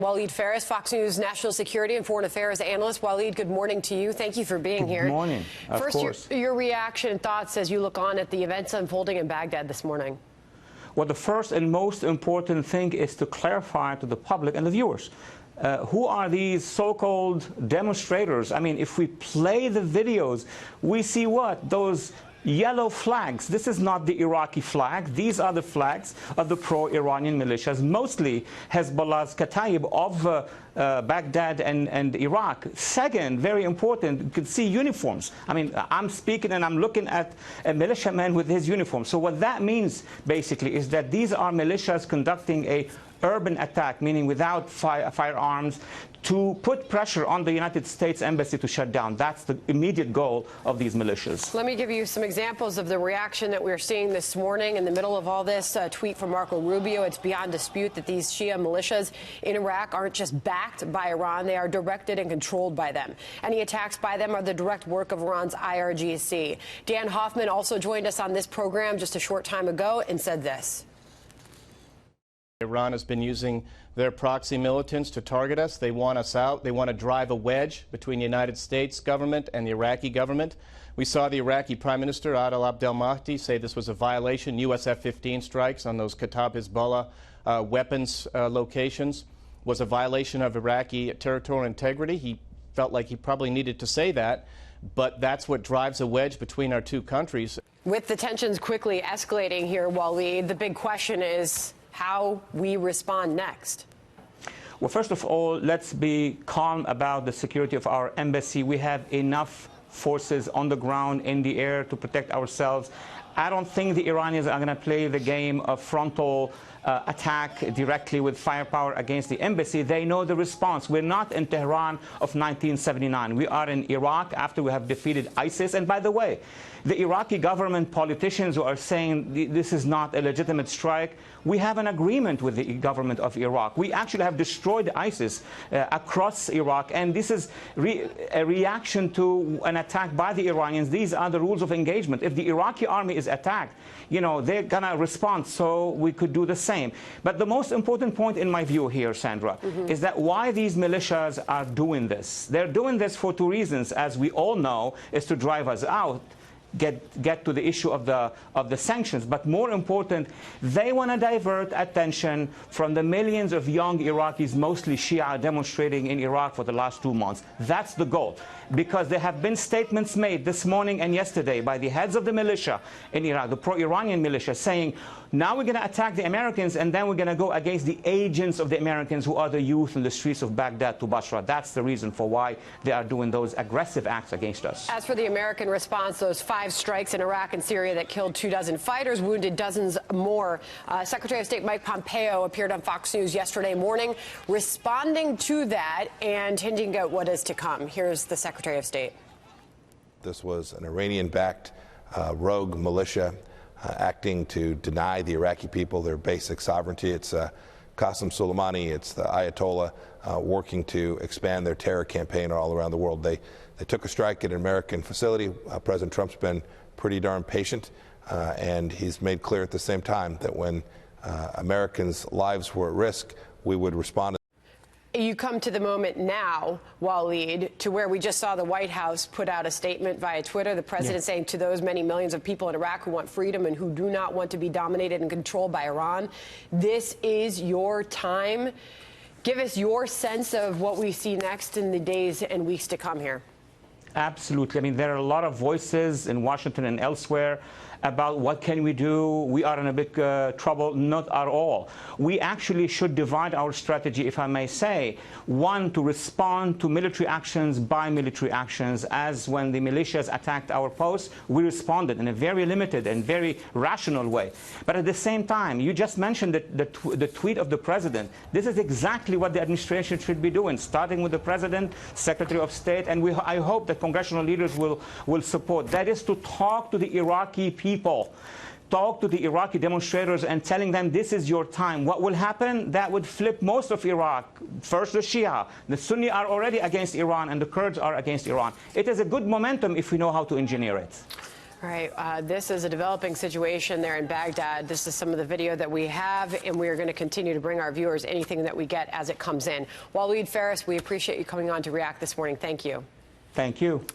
Walid Phares, Fox News national security and foreign affairs analyst. Walid, good morning to you. Thank you for being here. Good morning. First, your reaction and thoughts as you look on at the events unfolding in Baghdad this morning. Well, the first and most important thing is to clarify to the public and the viewers who are these so-called demonstrators. I mean, if we play the videos, we see what? Those yellow flags. This is not the Iraqi flag. These are the flags of the pro-Iranian militias, mostly Hezbollah's Kataib of Baghdad and Iraq. Second, very important, you can see uniforms. I mean, I'm speaking and I'm looking at a militiaman with his uniform. So what that means, basically, is that these are militias conducting a urban attack, meaning without firearms, to put pressure on the United States Embassy to shut down. That's the immediate goal of these militias. Let me give you some examples of the reaction that we're seeing this morning in the middle of all this. A tweet from Marco Rubio. It's beyond dispute that these Shia militias in Iraq aren't just backed by Iran, they are directed and controlled by them. Any attacks by them are the direct work of Iran's IRGC. Dan Hoffman also joined us on this program just a short time ago and said this. Iran has been using their proxy militants to target us. They want us out. They want to drive a wedge between the United States government and the Iraqi government. We saw the Iraqi Prime Minister Adel Abdel Mahdi say this was a violation. US F-15 strikes on those Kataib Hezbollah weapons locations was a violation of Iraqi territorial integrity. He felt like he probably needed to say that, but that's what drives a wedge between our two countries. With the tensions quickly escalating here, Walid, the big question is how we respond next. Well, first of all, let's be calm about the security of our embassy. We have enough forces on the ground, in the air, to protect ourselves. I don't think the Iranians are going to play the game of frontal attack directly with firepower against the embassy. They know the response. We're not in Tehran of 1979. We are in Iraq after we have defeated ISIS. And by the way, the Iraqi government politicians who are saying this is not a legitimate strike, we have an agreement with the government of Iraq. We actually have destroyed ISIS across Iraq, and this is a reaction to an attack by the Iranians. These are the rules of engagement. If the Iraqi army is attacked, you know, they're going to respond, so we could do the same. But the most important point in my view here, Sandra, is that why these militias are doing this. They're doing this for two reasons, as we all know, is to drive us out. Get to the issue of the sanctions, but more important, they want to divert attention from the millions of young Iraqis, mostly Shia, demonstrating in Iraq for the last 2 months. That's the goal, because there have been statements made this morning and yesterday by the heads of the militia in Iraq, the pro-Iranian militia, saying, now we're going to attack the Americans, and then we're going to go against the agents of the Americans who are the youth in the streets of Baghdad to Basra. That's the reason for why they are doing those aggressive acts against us. As for the American response, those 5 strikes in Iraq and Syria that killed 24 fighters, wounded dozens more. Secretary of State Mike Pompeo appeared on Fox News yesterday morning responding to that and hinting at what is to come. Here's the Secretary of State. This was an Iranian-backed rogue militia acting to deny the Iraqi people their basic sovereignty. It's Qasem Soleimani, it's the Ayatollah working to expand their terror campaign all around the world. They took a strike at an American facility. President Trump's been pretty darn patient, and he's made clear at the same time that when Americans' lives were at risk, we would respond. You come to the moment now, Walid, to where we just saw the White House put out a statement via Twitter, the president saying to those many millions of people in Iraq who want freedom and who do not want to be dominated and controlled by Iran, this is your time. Give us your sense of what we see next in the days and weeks to come here. Absolutely. I mean, there are a lot of voices in Washington and elsewhere about what can we do. We are in a big trouble. Not at all. We actually should divide our strategy, if I may say. One, to respond to military actions by military actions. As when the militias attacked our posts, we responded in a very limited and very rational way. But at the same time, you just mentioned the tweet of the president. This is exactly what the administration should be doing, starting with the president, Secretary of State, and I hope that congressional leaders will support. That is to talk to the Iraqi people, talk to the Iraqi demonstrators and telling them this is your time. What will happen? That would flip most of Iraq. First the Shia. The Sunni are already against Iran, and the Kurds are against Iran. It is a good momentum if we know how to engineer it. All right, this is a developing situation there in Baghdad. This is some of the video that we have, and we are going to continue to bring our viewers anything that we get as it comes in. Walid Phares, we appreciate you coming on to react this morning. Thank you. Thank you.